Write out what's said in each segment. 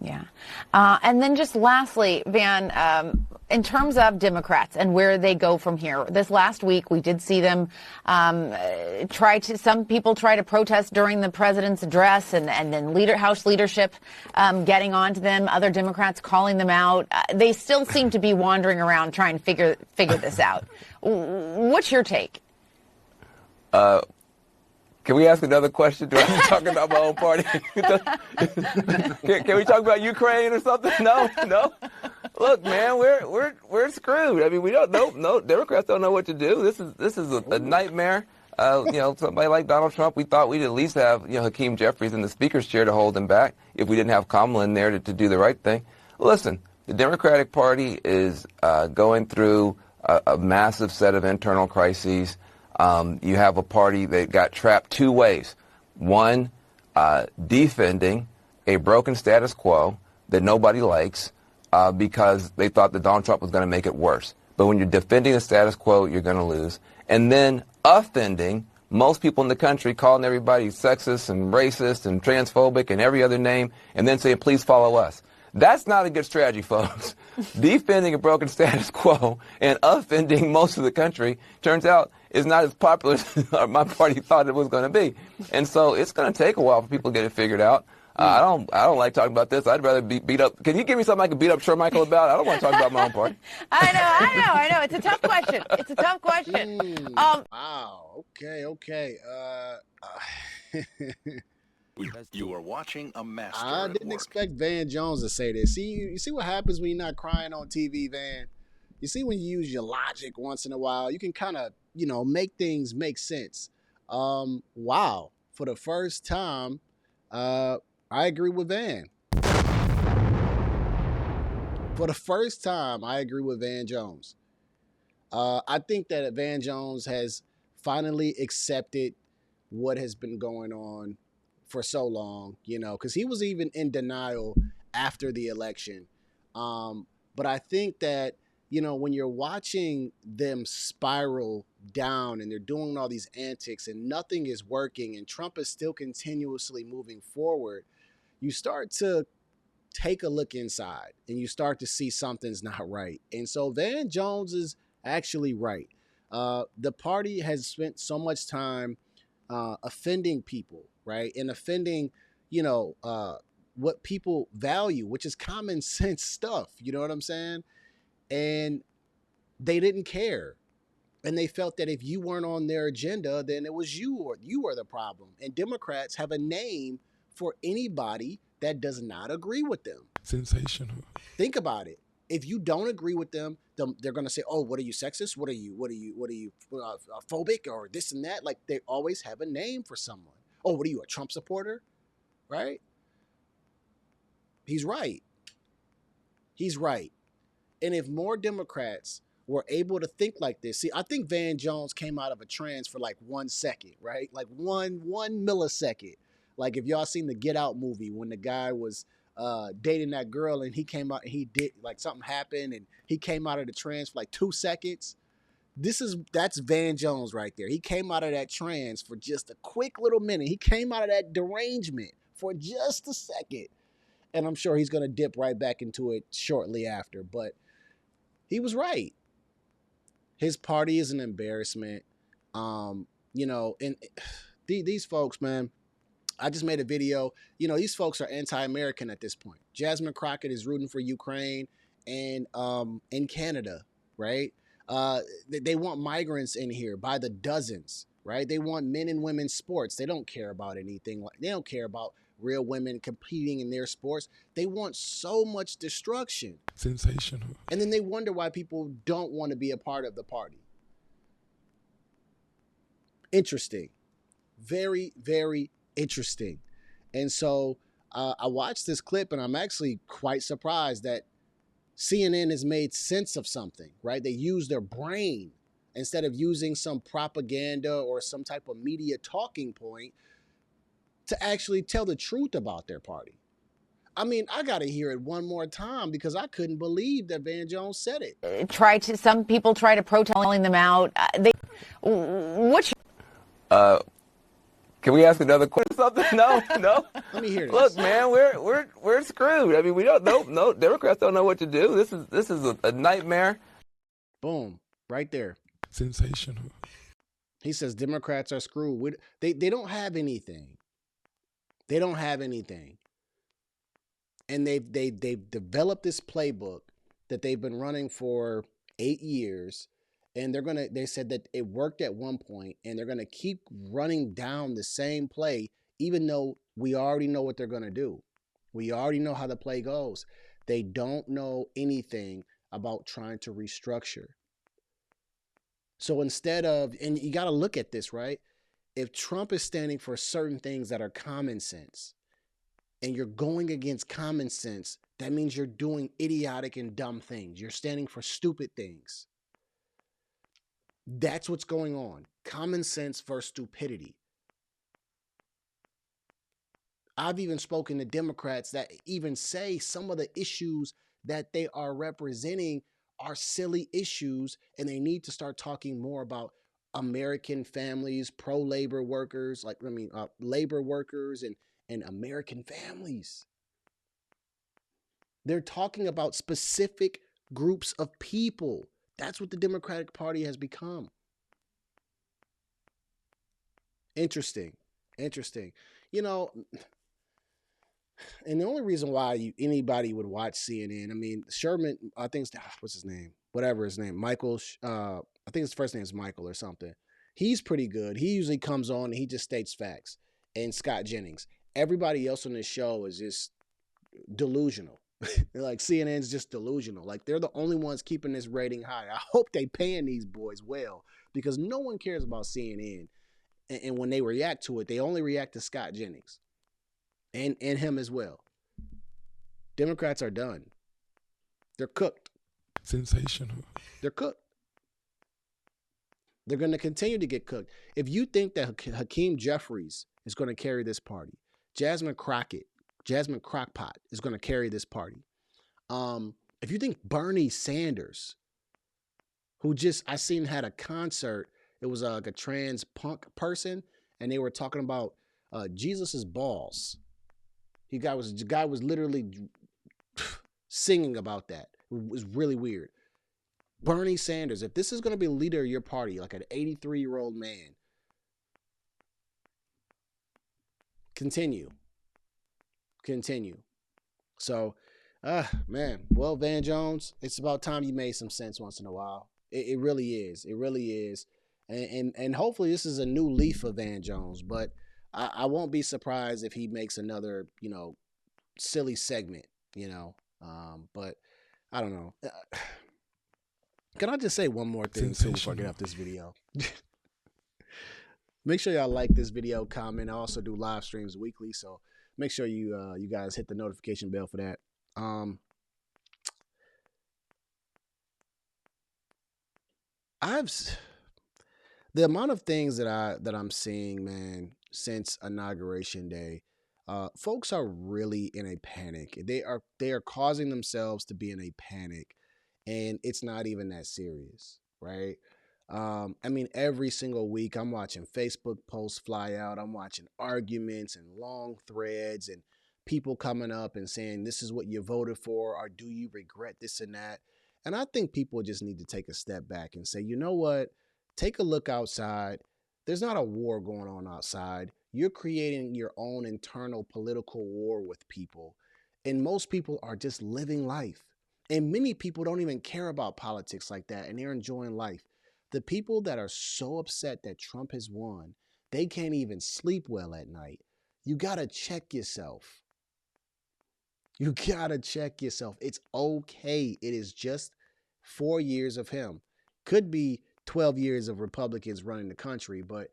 Yeah. And then just lastly, Van, in terms of Democrats and where they go from here, this last week we did see them some people try to protest during the president's address and then House leadership getting onto them, other Democrats calling them out. They still seem to be wandering around trying to figure this out. What's your take? Can we ask another question? Do I have to talk about my own party? Can we talk about Ukraine or something? No. Look, man, we're screwed. I mean, we don't know. No, Democrats don't know what to do. This is a nightmare. Somebody like Donald Trump, we thought we'd at least have Hakeem Jeffries in the speaker's chair to hold him back if we didn't have Kamala in there to do the right thing. Listen, the Democratic Party is going through a massive set of internal crises. You have a party that got trapped two ways. One, defending a broken status quo that nobody likes because they thought that Donald Trump was going to make it worse. But when you're defending the status quo, you're going to lose. And then offending most people in the country, calling everybody sexist and racist and transphobic and every other name, and then saying, please follow us. That's not a good strategy, folks. Defending a broken status quo and offending most of the country turns out is not as popular as my party thought it was going to be. And so it's going to take a while for people to get it figured out. I don't like talking about this. I'd rather be beat up. Can you give me something I can beat up Shermichael about? I don't want to talk about my own party. I know. It's a tough question. Wow. Okay. You are watching a master. I didn't expect Van Jones to say this. You see what happens when you're not crying on TV, Van? You see when you use your logic once in a while, you can kind of, make things make sense. Wow. For the first time, I agree with Van. For the first time, I agree with Van Jones. I think that Van Jones has finally accepted what has been going on for so long, because he was even in denial after the election. But I think that, when you're watching them spiral down and they're doing all these antics and nothing is working and Trump is still continuously moving forward, you start to take a look inside and you start to see something's not right. And so Van Jones is actually right. The party has spent so much time offending people, right? And offending, what people value, which is common sense stuff. You know what I'm saying? And they didn't care. And they felt that if you weren't on their agenda, then it was you or you were the problem. And Democrats have a name for anybody that does not agree with them. Sensational. Think about it. If you don't agree with them, they're going to say, oh, what are you, sexist? What are you phobic or this and that? Like, they always have a name for someone. Oh, what are you, a Trump supporter? Right? He's right. And if more Democrats were able to think like this, see, I think Van Jones came out of a trance for like 1 second, right? Like one millisecond. Like if y'all seen the Get Out movie when the guy was dating that girl and he came out and he did like something happened and he came out of the trance for like 2 seconds. That's Van Jones right there. He came out of that trance for just a quick little minute. He came out of that derangement for just a second. And I'm sure he's going to dip right back into it shortly after. But he was right. His party is an embarrassment. And these folks, man, I just made a video. These folks are anti-American at this point. Jasmine Crockett is rooting for Ukraine and in Canada, right? They want migrants in here by the dozens, right? They want men and women's sports. They don't care about anything. They don't care about real women competing in their sports. They want so much destruction. Sensational. And then they wonder why people don't want to be a part of the party. Interesting. Very, very interesting. And so I watched this clip and I'm actually quite surprised that CNN has made sense of something, right? They use their brain instead of using some propaganda or some type of media talking point to actually tell the truth about their party. I mean, I got to hear it one more time because I couldn't believe that Van Jones said it. Some people try to protest, calling them out. Can we ask another question? Something? No. Let me hear this. Look, man, we're screwed. I mean, we don't. No, Democrats don't know what to do. This is a nightmare. Boom, right there. Sensational. He says Democrats are screwed. They don't have anything. They don't have anything. And they've developed this playbook that they've been running for 8 years. And they said that it worked at one point, and they're gonna keep running down the same play, even though we already know what they're gonna do. We already know how the play goes. They don't know anything about trying to restructure. So instead of, and you got to look at this, right? If Trump is standing for certain things that are common sense, and you're going against common sense, that means you're doing idiotic and dumb things. You're standing for stupid things. That's what's going on. Common sense versus stupidity. I've even spoken to Democrats that even say some of the issues that they are representing are silly issues, and they need to start talking more about American families, pro-labor workers, labor workers and American families. They're talking about specific groups of people. That's what the Democratic Party has become. Interesting. You know, and the only reason why anybody would watch CNN, I mean, Sherman, I think what's his name? Whatever his name, Michael. I think his first name is Michael or something. He's pretty good. He usually comes on and he just states facts. And Scott Jennings. Everybody else on this show is just delusional. Like CNN's just delusional. Like they're the only ones keeping this rating high. I hope they paying these boys well, because no one cares about CNN. And when they react to it, they only react to Scott Jennings. And him as well. Democrats are done. They're cooked. Sensational. They're cooked. They're going to continue to get cooked. If you think that Hakeem Jeffries is going to carry this party, Jasmine Crockett, Jasmine Crockpot is going to carry this party. If you think Bernie Sanders, who I seen had a concert, it was like a trans punk person, and they were talking about Jesus's balls. The guy was literally singing about that. It was really weird. Bernie Sanders, if this is going to be the leader of your party, like an 83-year-old man, continue. So, man, well, Van Jones, it's about time you made some sense once in a while. It really is. It really is. And hopefully this is a new leaf for Van Jones, but I won't be surprised if he makes another, silly segment, but I don't know. Can I just say one more thing too before I get off this video? Make sure y'all like this video, comment. I also do live streams weekly, so make sure you guys hit the notification bell for that. The amount of things that I'm seeing, man, since Inauguration Day, folks are really in a panic. They are causing themselves to be in a panic, and it's not even that serious, right? I mean, every single week I'm watching Facebook posts fly out. I'm watching arguments and long threads and people coming up and saying, this is what you voted for, or do you regret this and that? And I think people just need to take a step back and say, you know what? Take a look outside. There's not a war going on outside. You're creating your own internal political war with people. And most people are just living life. And many people don't even care about politics like that, and they're enjoying life. The people that are so upset that Trump has won, they can't even sleep well at night. You got to check yourself. You got to check yourself. It's okay. It is just 4 years of him. Could be 12 years of Republicans running the country, but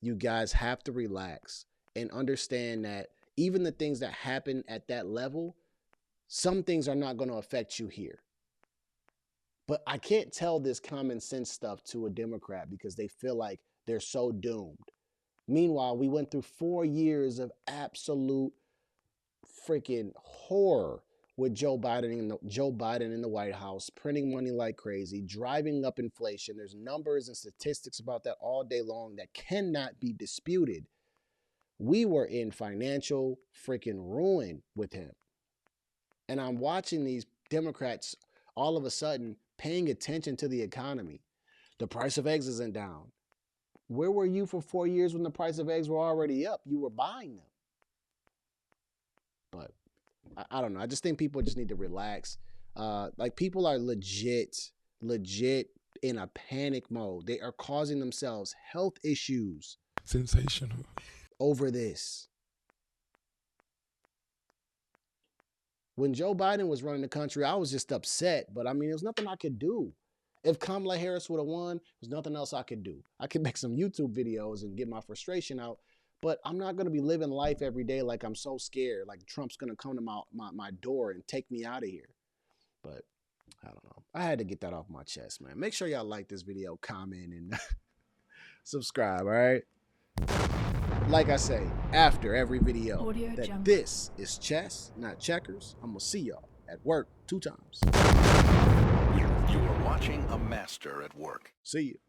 you guys have to relax and understand that even the things that happen at that level, some things are not going to affect you here. But I can't tell this common sense stuff to a Democrat because they feel like they're so doomed. Meanwhile, we went through 4 years of absolute freaking horror with Joe Biden in the White House, printing money like crazy, driving up inflation. There's numbers and statistics about that all day long that cannot be disputed. We were in financial freaking ruin with him. And I'm watching these Democrats all of a sudden paying attention to the economy. The price of eggs isn't down. Where were you for 4 years when the price of eggs were already up? You were buying them. But I don't know. I just think people just need to relax. Like, people are legit in a panic mode. They are causing themselves health issues. Sensational. Over this. When Joe Biden was running the country, I was just upset. But I mean, there's nothing I could do. If Kamala Harris would have won, there's nothing else I could do. I could make some YouTube videos and get my frustration out. But I'm not going to be living life every day like I'm so scared, like Trump's going to come to my door and take me out of here. But I don't know. I had to get that off my chest, man. Make sure y'all like this video, comment, and subscribe, all right? Like I say, after every video, this is chess, not checkers. I'm going to see y'all at work 2 times. You are watching a master at work. See you.